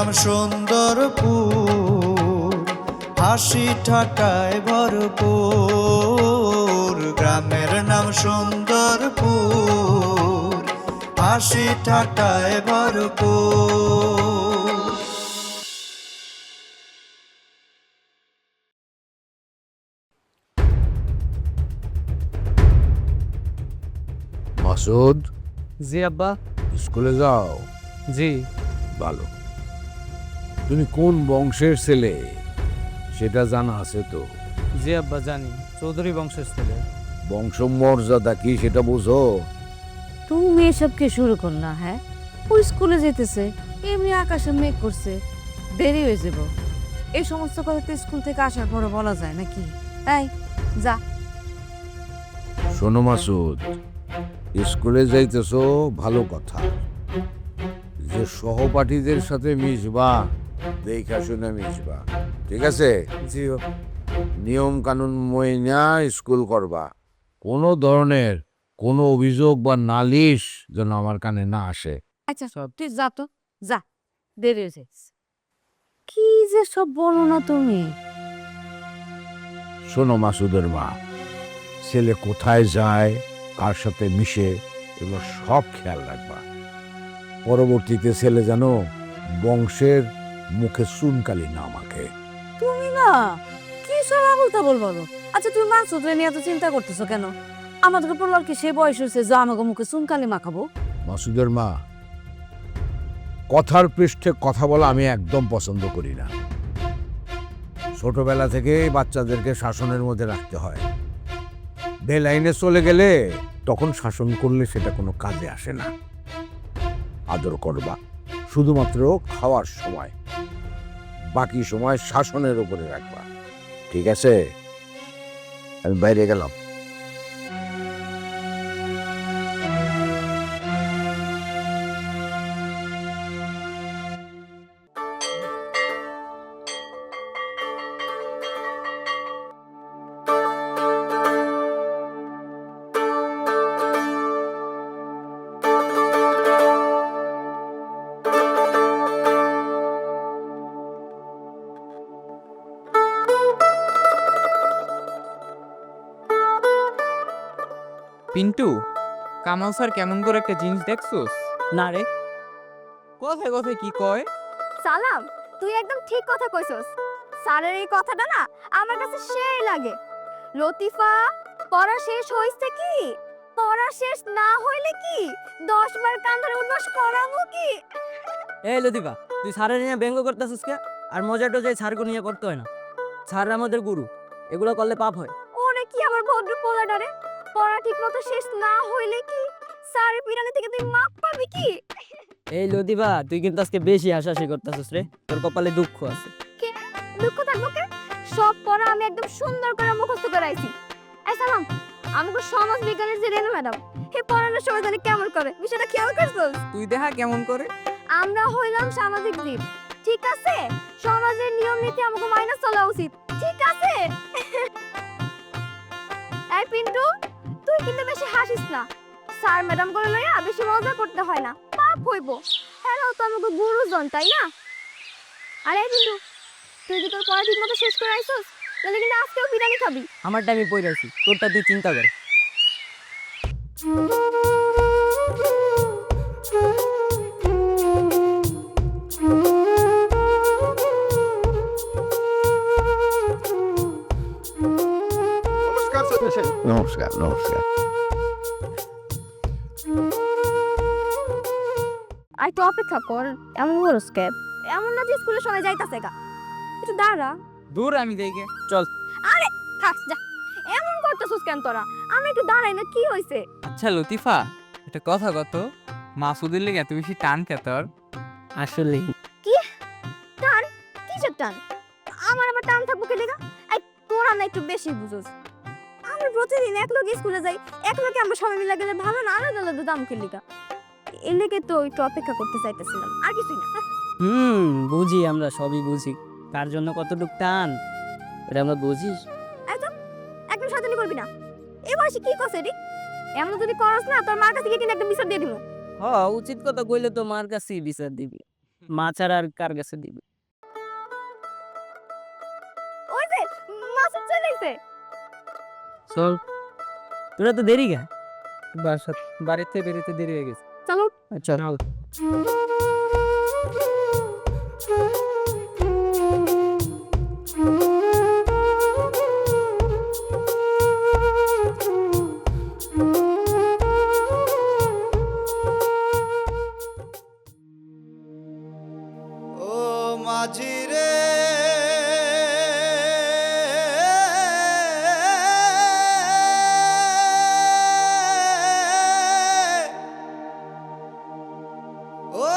নাম সুন্দরপুর, হাসি ঠাট্টায় ভরপুর। গ্রামের নাম সুন্দরপুর, হাসি ঠাট্টায় ভরপুর। মাসুদ, জি আব্বা। স্কুলে যাও? জি। ভালো। তুমি কোন বংশের ছেলে সেটা জানা আছে তো? জি আব্বা জানি, চৌধুরী বংশের ছেলে। বংশ মর্যাদা কি সেটা বুঝো? তুমি এসব কি শুরু কর না? হ্যাঁ, ওই স্কুলে যেতেছে, এমনি আকাশে মেঘ করছে, দেরি হয়ে যাব। এই সমস্ত কথা তো স্কুল থেকে আসার পরে বলা যায় নাকি? এই যা। শোনো মাসুদ, স্কুলে যাইতেছো ভালো কথা, যে সহপাঠীদের সাথে মিশবা দেখা শুনে মিশবা, ঠিক আছে? জি। নিয়ম কানুন মইনা স্কুল করবা। কোনো ধরনের কোনো অভিযোগ বা নালিশ যেন আমার কানে না আসে। আচ্ছা তুই যা তো, যা, দেরি হয়ে যাচ্ছে। কি যে সব বলো না তুমি। শোনো মাসুদের মা, ছেলে কোথায় যায়, কার সাথে মিশে, এগুলো সব খেয়াল রাখবা। পরবর্তীতে ছেলে যেন বংশের মুখে চুনকালি না মাখে। তুমি না কি সব আবল তাবল বলো। আচ্ছা তুমি মাসুদ নিয়ে এত চিন্তা করতেছো কেন? আমাদের পড়লার কি সে বয়স হয়েছে যা আমাকে মুখে চুনকালি মাখাবো? মাসুদের মা, কথার পৃষ্ঠে কথা বলা আমি একদম পছন্দ করি না। ছোটবেলা থেকে বাচ্চাদেরকে শাসনের মধ্যে রাখতে হয়। বেলাইনে চলে গেলে তখন শাসন করলে সেটা কোনো কাজে আসে না। আদর করবা শুধুমাত্র খাওয়ার সময়, বাকি সময় শাসনের উপরে রাখবা, ঠিক আছে? আমি বাইরে গেলাম। পিন্টু, কামাল স্যার কেমন করে একটা জিনিস দেখছোস? না রে, কথায় কথায় কি কয়? সালাম, তুই একদম ঠিক কথা কইছস। স্যারের এই কথাটা না আমার কাছে সেই লাগে। লতিফা, পড়া শেষ হইছে কি? পড়া শেষ না হইলে কি 10 বার কান ধরে উঠবাস করাবো কি? এই লতিফা, তুই স্যারের নিয়ে ব্যঙ্গ করতেছিস কে? আর মজা টজা স্যারকে নিয়ে করতে হয় না। স্যার আমাদের গুরু, এগুলো করলে পাপ হয়। ওরে কি আমার ভদ্র পোলাডারে, পড়া ঠিক মতো শেষ না হইলে কি স্যারের পিরানি থেকে তুই মাপ পাবি কি? এই লতিফা, তুই কিন্তু আজকে বেশি হাসাহাসি করতেছিস রে। তোর কপালে দুঃখ আছে। কে দুঃখ থাকবো কে? সব পড়া আমি একদম সুন্দর করে মুখস্থ করাইছি। এই সালাম, আমাকে সমাজ বিজ্ঞানের যে রেনু ম্যাডাম, হে পড়ানোর সময় জানি কেমন করে, বিষয়টা খেয়াল করছস? তুই দেখা কেমন করে। আমরা হইলাম সামাজিক জীব, ঠিক আছে? সমাজের নিয়ম নীতি আমাকে মাইনা চলা উচিত, ঠিক আছে? এই পিন্টু, তুই কিন্তু বেশি হাসিস না। স্যার ম্যাডাম করে লইয়া বেশি মজা করতে হয় না, পাপ হইব। হ্যালো, তো আমাকে গুরুজন, তাই না? আরে পিন্টু, তুই কি তোর পড়া ঠিক মতো শেষ করে আইছস? তাহলে কিন্তু আজকেও বিরিয়ানি খাবি। আমারটা আমি পড়াইছি, তোরটা তুই চিন্তা কর। নমস্কার নমস্কার। আর একটু অপেক্ষা কর, এমন বলস কে? এমন না যে স্কুলের সময় যাইতাছে গা, একটু দাঁড়া। দূর আমি দেখে। চল। আরে থাক যা, এমন করতেছস কেন তোরা? আমি একটু দাঁড়াই না, কি হইছে? আচ্ছা লতিফা, একটা কথা কত, মাসুদের লেগে এত বেশি টান কে তোর? আসলে কি টান? কিসের টান? আমার আবার টান থাকবো কে লেগা? এই তোরা না একটু বেশি বুঝোস। আমরা প্রতিদিন এক লগে স্কুলে যাই, এক লগে আমরা সবাই মিলে গেলে ভালো না, আলাদা আলাদা দাম কে লেগা? এর লেগে তো একটু অপেক্ষা করতে চাইতেছিলাম, আর কিছুই না। বুঝি, আমরা সবই বুঝি। কার জন্য কতটুক টান এটা আমরা বুঝিস। একদম একদম শয়তানি করবি না। এই বয়সে কি করছ রে? এমন যদি করস না, তোর মার কাছে গিয়ে কিন্তু একটা বিচার দিয়ে দিব। হ, উচিত কথা কইলে তো মার কাছেই বিচার দিবি। মা ছাড়া আর কার কাছে দিবে? ওই যে মাসুদ চলে গেছে। চল, তোরা তো দেরি গে। বাড়িতে বেরোতে দেরি হয়ে গেছে। চলো। আচ্ছা ও মাঝি রে ও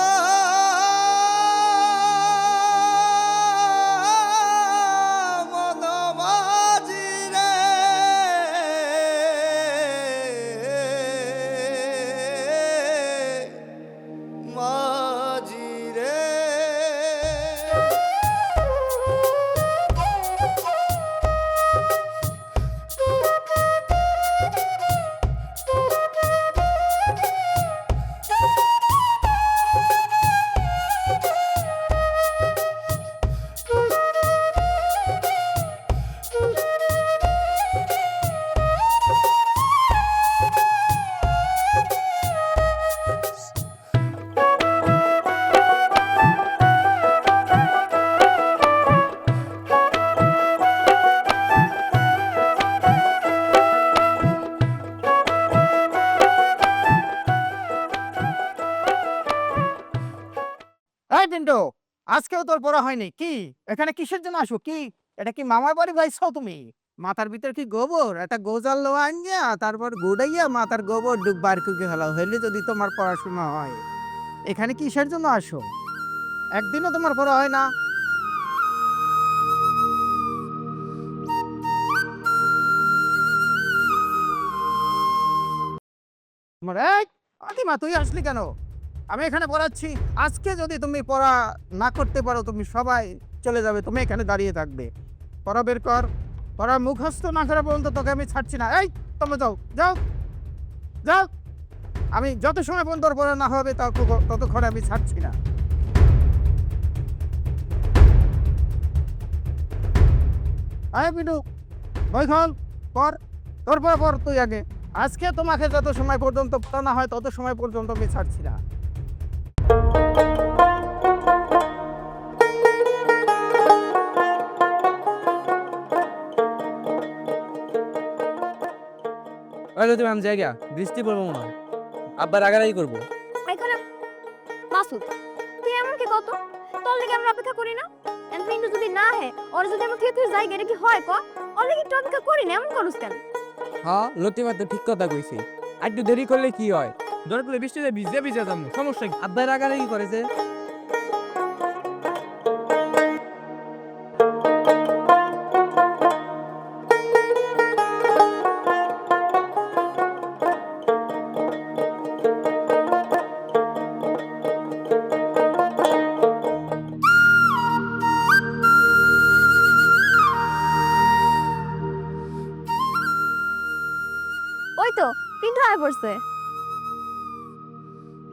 মন মাঝি রে মাঝি রে এই পিন্টু, আজকেও তোর পড়া হয়নি কি? এখানে কিসের জন্য আসো? কি এটা কি মামার বাড়ি যাইছো তুমি? মাথার ভিতর কি গোবর? এটা গোজাল লোয়া আনিয়া তারপর গুড়াইয়া মাথার গোবর ডুব বার করে ফেলাও, হইলে যদি তোমার পড়াশোনা হয়। এখানে কিসের জন্য আসো? একদিনও তোমার পড়া হয় না? তোমার এই আদিমা, তুই আসলি কেন? আমি এখানে পড়াচ্ছি। আজকে যদি তুমি পড়া না করতে পারো, তুমি সবাই চলে যাবে, তুমি এখানে দাঁড়িয়ে থাকবে। পড়া বের কর। পড়া মুখস্থ না করা পর্যন্ত তোকে আমি ছাড়ছি না। এই তোমরা যাও যাও যাও, আমি যত সময় পর্যন্ত তোর পড়া না হবে ততক্ষণ আমি ছাড়ছি না। আয় বিনু, বই খোল, পড়, তোর পর তুই আগে। আজকে তোমাকে যত সময় পর্যন্ত পড়া না হয় তত সময় পর্যন্ত আমি ছাড়ছি না। ওই লতি ম্যাম জায়গা বৃষ্টি পড়বো মনে হয়, আব্বার আগারাই করবো। এখানে মাসুদ, তুই এমন কি কত? তোর লেগে আমরা অপেক্ষা করি না? এন্ড পিন্টু যদি না হে, ওর যদি আমরা থেকে তুই যাই গেলে কি হয় ক? ওর লেগে একটু অপেক্ষা করি না, এমন করুস কেন? হ্যাঁ লতিমা তো ঠিক কথা কইছে, একটু দেরি করলে কি হয়? দরকার বৃষ্টিতে ভিজে ভিজে যাবো, সমস্যা কি? আব্বার আগারাই করেছে। ওই তো পিন্টু আয় পড়ছে।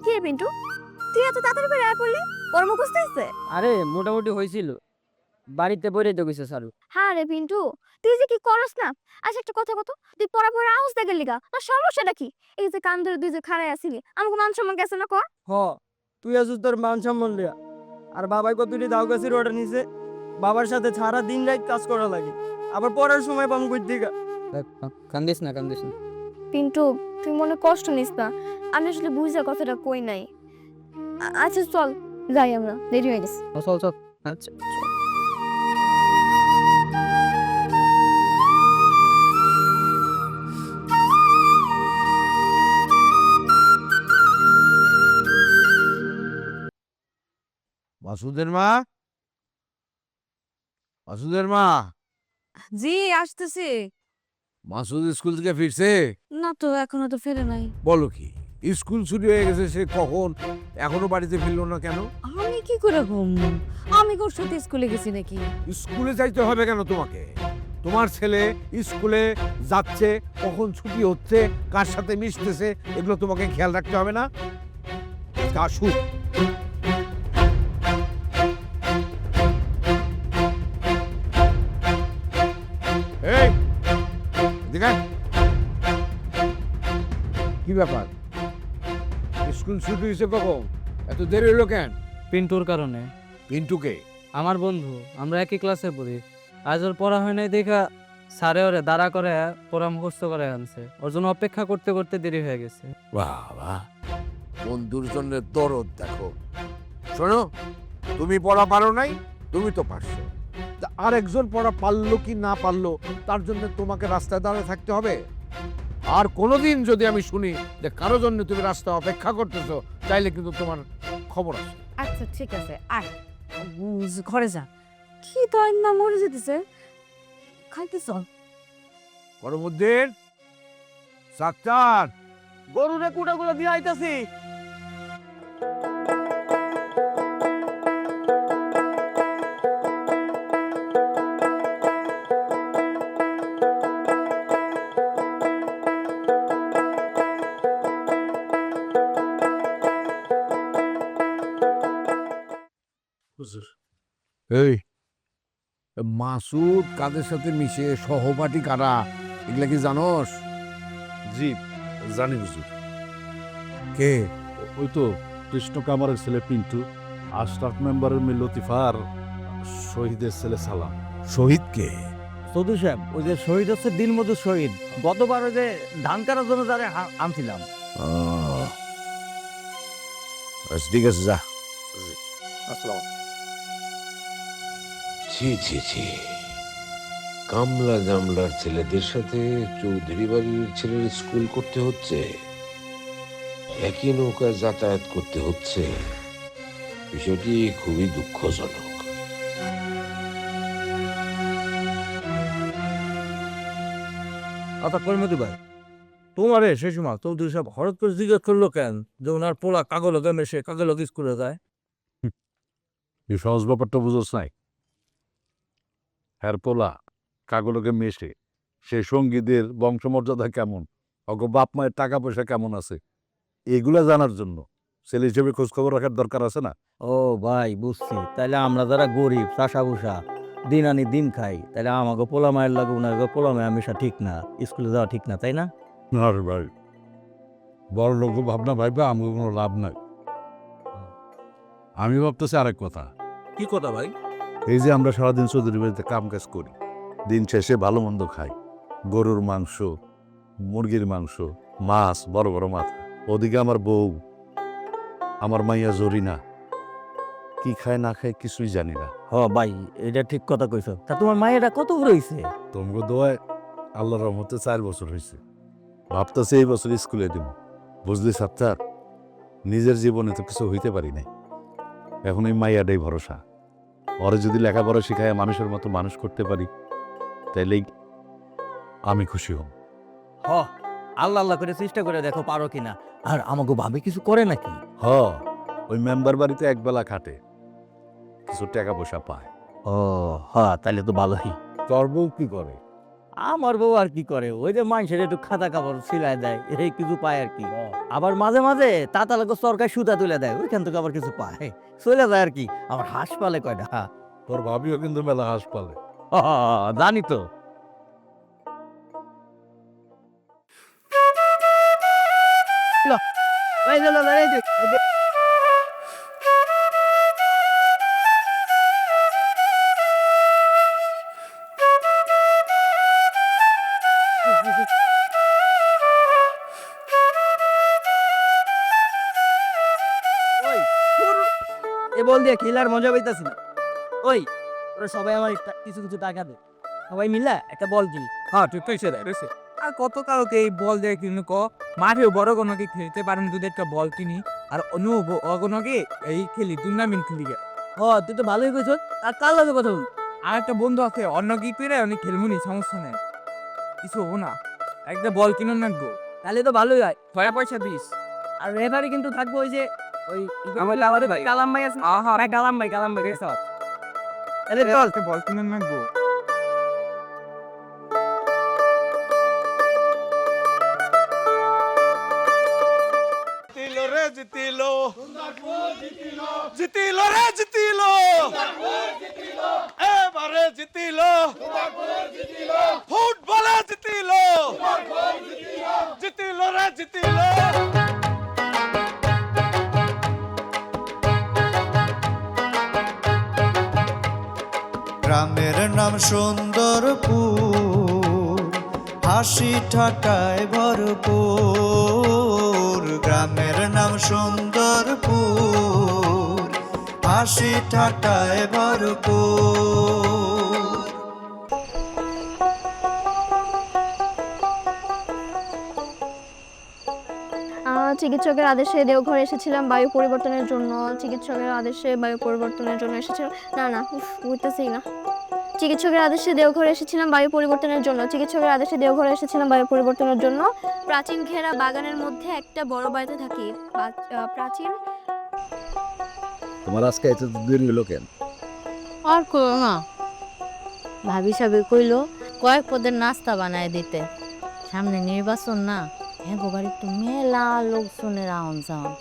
কি রে পিন্টু, তুই এত তাড়াতাড়ি করে আয় পড়লি? ওর মুখস্থ হয়েছে? আরে মোটামুটি হয়েছিল, বাড়িতে পড়ে তো গেছে সারু। হ্যাঁ রে পিন্টু, তুই যে কি করস না। আচ্ছা একটা কথা কত, তুই পড়া পড়া আউস দেখে লিগা তোর সমস্যাটা কি? এই যে কান ধরে তুই যে খাড়াই আসিলি, আমাকে মান সম্মান গেছে না? কর। হ, তুই আসিস তোর মান সম্মান লিয়া, আর বাবাই কতটি দাও গাছের অর্ডার নিছে। বাবার সাথে সারা দিন রাত কাজ করা লাগে, আবার পড়ার সময় পাম কই দিগা। কান্দিস না কান্দিস না। পিন্টু, তুই মনে কষ্ট নিস না, আমি আসলে বুঝা কথাটা কই নাই। আচ্ছা চল যাই, আমরা দেরি হয়ে গেছে। চল চল। আচ্ছা মাসুদের মা, মাসুদের মা। জি আসতেছি। মাসুদ স্কুল থেকে ফিরছে? না তো, এখনো তো ফেরে নাই। বলো কি, স্কুল ছুটি হয়ে গেছে সে কখন, এখনো বাড়িতে ফিরলো না কেন? আমি কি করে ঘুম? আমি ওর সাথে স্কুলে গেছি নাকি? স্কুলে যাইতে হবে কেন তোমাকে? তোমার ছেলে স্কুলে যাচ্ছে, কখন ছুটি হচ্ছে, কার সাথে মিশতেছে, এগুলো তোমাকে খেয়াল রাখতে হবে না? আসুক। এদিকে আয়। কি ব্যাপার স্কুল ছুটি হয়েছে কখন? এত দেরি হলো কেন? পিন্টুর কারণে। পিন্টুকে? আমার বন্ধু, আমরা একই ক্লাসে পড়ি। আজ ওর পড়া হয় নাই দেখা স্যারে ওরে দাঁড়া করে পড়া মুখস্থ করে আনছে। ওর জন্য অপেক্ষা করতে করতে দেরি হয়ে গেছে। বাবা, বন্ধুর জন্য দরদ দেখো। শোনো, তুমি পড়া পারো নাই, তুমি তো পারছো। তা আরেকজন পড়া পারলো কি না পারলো তার জন্য তোমাকে রাস্তায় দাঁড়িয়ে থাকতে হবে? আর কোনোদিন যদি আমি শুনি যে কারো জন্য তুমি রাস্তায় অপেক্ষা করতেছো, তাইলে কিন্তু তোমার খবর আছে। আচ্ছা ঠিক আছে, আয় ঘরে যা। কি তোর না মরে যেতেছে, খাইতে চল। করমুদ্দিন, সাক্তার, গরুরে কুটাগুলো দিয়ে আইতাছি। এই মাসুদ কাদের সাথে মিশে, সহপাঠী কারা, এগুলা কি জানোস? জি জানি হুজুর। কে? ওই তো কৃষ্ণ কামারের ছেলে পিন্টু, আশরাফ মেম্বারের মেয়ে লতিফা আর শহীদের ছেলে সালাম। শহীদ কে? সদু সাহেব, ওই যে শহীদ হচ্ছে দিনমজুর শহীদ। গতবার ওই যে ধান কাটার জন্য যারা আনছিলাম। আচ্ছা, ঠিক আছে, যা। ছি ছি ছি, কামলা জামলার ছেলেদের সাথে চৌধুরী বাড়ির ছেলের স্কুল করতে হচ্ছে, একই নৌকায় যাতায়াত করতে হচ্ছে। বিষয়টি খুবই দুঃখজনক। আচ্ছা করিমতি ভাই, তোমারে সেই সময় চৌধুরী সাহেব হঠাৎ করে জিজ্ঞেস করলো কেন যে ওনার পোলা কাগলকে মেশে কাগলকে স্কুলে যায়? এই সহজ ব্যাপারটা বুঝোস নাই? হ্যার পোলা কাগলকে মেশে, সে সঙ্গীদের বংশমর্যাদা কেমন, অগ বাপ মায়ের টাকা পয়সা কেমন আছে, এগুলা জানার জন্য ছেলে হিসেবে খোঁজখবর রাখার দরকার আছে না? ও ভাই, বুঝছি। তাইলে আমরা যারা গরিব চাষা ভুষা দিন আনি দিন খাই, তাহলে আমাকে পোলা মায়ের লাগে উনার পোলা মায়ের মেশা ঠিক না, স্কুলে যাওয়া ঠিক না, তাই না? আরে ভাই, বড় লোক ভাবনা ভাইবা আমার কোনো লাভ নাই। আমি ভাবতেছি আরেক কথা। কি কথা ভাই? এই যে আমরা সারাদিন চৌধুরী বাড়িতে কাম কাজ করি, দিন শেষে ভালো মন্দ খাই, গরুর মাংস, মুরগির মাংস, মাছ, বড় বড় মাথা। ওদিকে আমার বউ, আমার মাইয়া জরিনা, কি খায় না খায় কিছুই জানি না। হ ভাই, এটা ঠিক কথা কইছো। তা তোমার মায়েরা কত বড় হইছে? তোমাকে দোয়ায় আল্লাহর রহমতে 4 বছর হয়েছে। ভাবতেছে এই বছর স্কুলে দিব। বুঝলি সাত্তার, নিজের জীবনে তো কিছু হইতে পারি নাই, এখন এই মাইয়াটাই ভরসা। ওরে যদি লেখাপড়া শিখায় মানুষের মতো মানুষ করতে পারি, তাইলেই আমি খুশি হব। হ, আল্লাহ আল্লাহ করে চেষ্টা করে দেখো পারো কিনা। আর আমাকে ভাবে কিছু করে নাকি? হ, ওই মেম্বার বাড়িতে একবেলা খাটে, কিছু টাকা পয়সা পায়। ও হ্যাঁ, তাইলে তো ভালোই। তোর বউ কি করে? আমার বউ আর কি করে, ওই যে মানুষের একটু খাতা কাপড় সিলাই দেয়, এই কিছু পায় আর কি। আবার মাঝে মাঝে তাতালাকে সরকার সুতা তুলে দেয়, ওইখান থেকে আবার কিছু পায়, চলে যায় আর কি। আমার হাঁস পালে কয়টা। তোর ভাবিও কিন্তু মেলা হাঁস পালে। জানি তো। এ বল দিয়ে খেলার মজা পাইতাছি না। ওই ওরা সবাই আমার কিছু কিছু টাকা দে, সবাই মিলা একটা বল কিনি। হ্যাঁ ঠিক কইছে রে রইছে। আর কত কালকে এই বল দিয়ে কিনে ক মাঠেও বড় কোনোকে খেলতে পারেন, যদি একটা বল কিনি আর অনু অগনকে এই খেলি টুর্নামেন্ট খেলি গে। হ, তুই তো ভালোই কইছ। আর কার লাগে কথা বল? আর একটা বন্ধু আছে অন্য কি করে অনেক খেলবুনি, সমস্যা নেই, কিছু হবো না। একটা বল কিনে নাকবো, তাহলে তো ভালোই হয়। ছয়া পয়সা দিস। আর রেফারি কিন্তু থাকবো ওই যে ওই আমার লাভারে ভাই কালাম ভাই আছে। হ্যাঁ ভাই কালাম ভাই গেছে। তাহলে চল বল কিনে নাকবো। জিতিলো জিতিলো রে জিতিলো এবারে জিতিলো ফুটবলে জিতিলো সুন্দরপুর, হাসি ঠাট্টায় ভরপুর। গ্রামের নাম সুন্দরপুর, হাসি ঠাট্টায় ভরপুর। চিকিৎসকের আদেশে দেওঘরে এসেছিলাম বায়ু পরিবর্তনের জন্য। চিকিৎসকের আদেশে বায়ু পরিবর্তনের জন্য এসেছিলাম। না বুঝতেছি না। চিকিৎসকের আদেশে দেওঘরে এসেছিলাম বায়ু পরিবর্তনের জন্য। চিকিৎসকের আদেশে দেওঘরে এসেছিলাম বায়ু পরিবর্তনের জন্য। প্রাচীন ঘেরা বাগানের মধ্যে একটা বড় বাড়িতে থাকি। প্রাচীন। তোমার আজকে এত দেরি হলো কেন? আর করো না, ভাবি সাহেব কইলো কয়েক পদের নাস্তা বানায় দিতে। সামনে নির্বাচন না, হ্যাঁ বাড়ি তো মেলা লোকজনের আউন যাওন।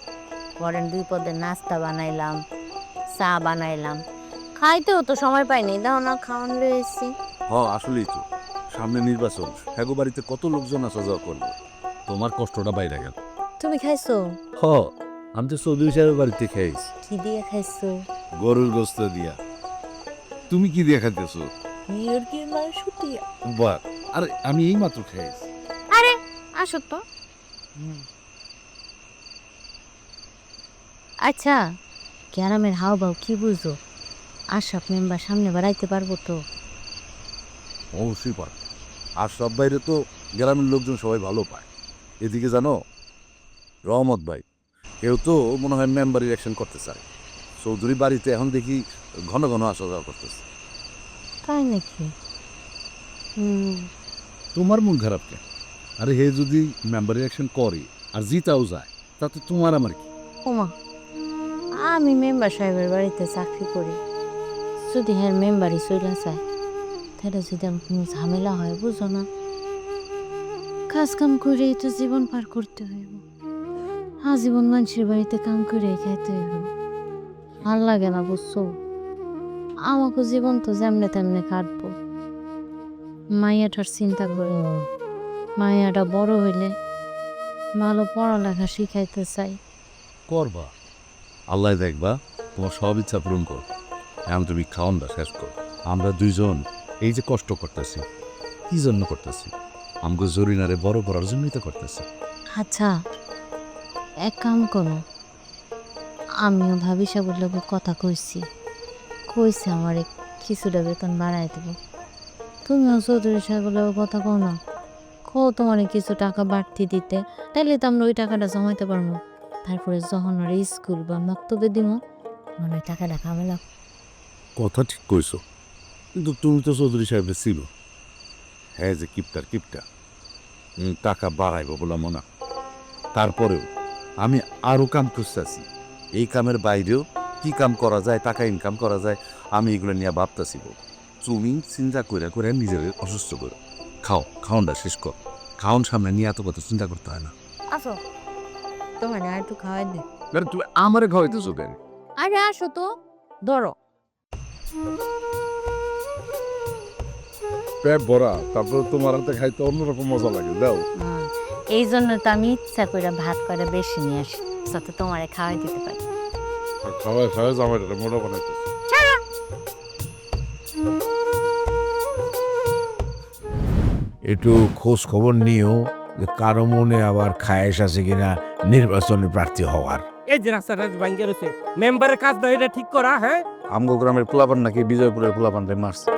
পরেন 2 পদের নাস্তা বানাইলাম, চা বানাইলাম। খাইতেও তো সময় পাইনি, দাও না খাওয়ান লয়েছি। আসলেই তো সামনে নির্বাচন, হ্যাগো বাড়িতে কত লোকজন আসা যাওয়া করবে, তোমার কষ্টটা বাইরে গেল। তুমি খাইছো? আমি তো চৌধুরী সাহেবের বাড়িতে খাইছি। কি দিয়ে খাইছো? গরুর গোস্ত দিয়া। তুমি কি দিয়ে খাইতেছো? মুরগির মাংস দিয়া। বাহ, আরে আমি এই মাত্র খাইছি। আরে আসো তো। আচ্ছা, গ্রামের হাওয়াও কি বুঝো? আশরাফ মেম্বার সামনে বাড়াইতে পারবো তো? অবশ্যই পারে। আর সব বাইরে তো গ্রামের লোকজন সবাই ভালো পায়। এদিকে জানো, রহমত ভাই কেউ তো মনে হয় মেম্বার ইলেকশন করতে চায়। চৌধুরী বাড়িতে এখন দেখি ঘন ঘন আসা যাওয়া করতেছে। তাই নাকি? তোমার মন খারাপ কেন? আরে হে যদি মেম্বার ইলেকশন করে আর জিতাও যায়, তাতে তোমার আমার কি? ওমা, আমি মেম্বার সাহেবের বাড়িতে চাকরি করি। যদি হ্যাঁ মেম্বারই চলে যায়, তাহলে যদি আমার কোনো ঝামেলা হয়, বুঝো না? কাজ কাম করেই তো জীবন পার করতে হইব। আজীবন মানুষের বাড়িতে কাম করে খাইতে হইব। ভাল লাগে না, বুঝছো? আমাকে জীবন তো যেমনে তেমনে কাটবো। মাইয়াটার চিন্তা করি। মাইয়াটা বড় হইলে ভালো পড়ালেখা শিখাইতে চাই। করবা, আল্লাহ দেখবা তোমার সব ইচ্ছা পূরণ কর। এখন তুমি খাওয়ানটা শেষ কর। আমরা দুইজন এই যে কষ্ট করতেছি, কি জন্য করতেছি? আমাকে জরিনারে বড় করার জন্যই তো করতেছি। আচ্ছা, এক কাম করো, আমিও ভাবি সাহেবের লোক কথা কইছি আমার কিছুটা বেতন বাড়াই দেবো। তুমিও চৌধুরী সাহেবের লোক কথা কও না, তোমার কিছু টাকা বাড়তি দিতে, তাইলে তো আমরা ওই টাকাটা জমাইতে পারবো। তারপরে যখন ওর স্কুল বা মক্তবে দিব, মনে হয় টাকাটা কামে লাগ। কথা ঠিক কইছো, কিন্তু তুমি তো চৌধুরী সাহেবের ছিল। হ্যাঁ যে কিপটা টাকা বাড়াইব বলে মনে। তারপরেও আমি আরও কাম করতেছি। এই কামের বাইরেও কি কাম করা যায়, টাকা ইনকাম করা যায়, আমি এগুলো নিয়ে ভাবতেছি। তুমি চিন্তা করে নিজের অসুস্থ করো। খাওনটা শেষ কর। খাওন সামনে নিয়ে এত কথা চিন্তা করতে হয় না। আসো, তোমার আর একটু খাওয়াই দে। তুমি আমারে খাওয়াইতেছো কেন? আরে আসো তো, ধরো। পেট ভরা, তারপরে তোমার হাতে খাইতে অন্যরকম মজা লাগে। দাও। এই জন্য তো আমি ইচ্ছা করে ভাত করে বেশি নিয়ে আসি, যাতে তোমারে খাওয়াই দিতে পারি। খাওয়াই জামাইটা মোটা বানাইতেছে। একটু খোঁজ খবর নিও যে কারো মনে আবার খায়েশ আছে কিনা নির্বাচনে প্রার্থী হওয়ার। এই যে রাস্তাটা ভাঙ্গে রয়েছে, মেম্বারের কাজ না এটা ঠিক করা। হ্যাঁ, আমগো গ্রামের পোলাপান নাকি বিজয়পুরের পোলাপানটাই মারছে।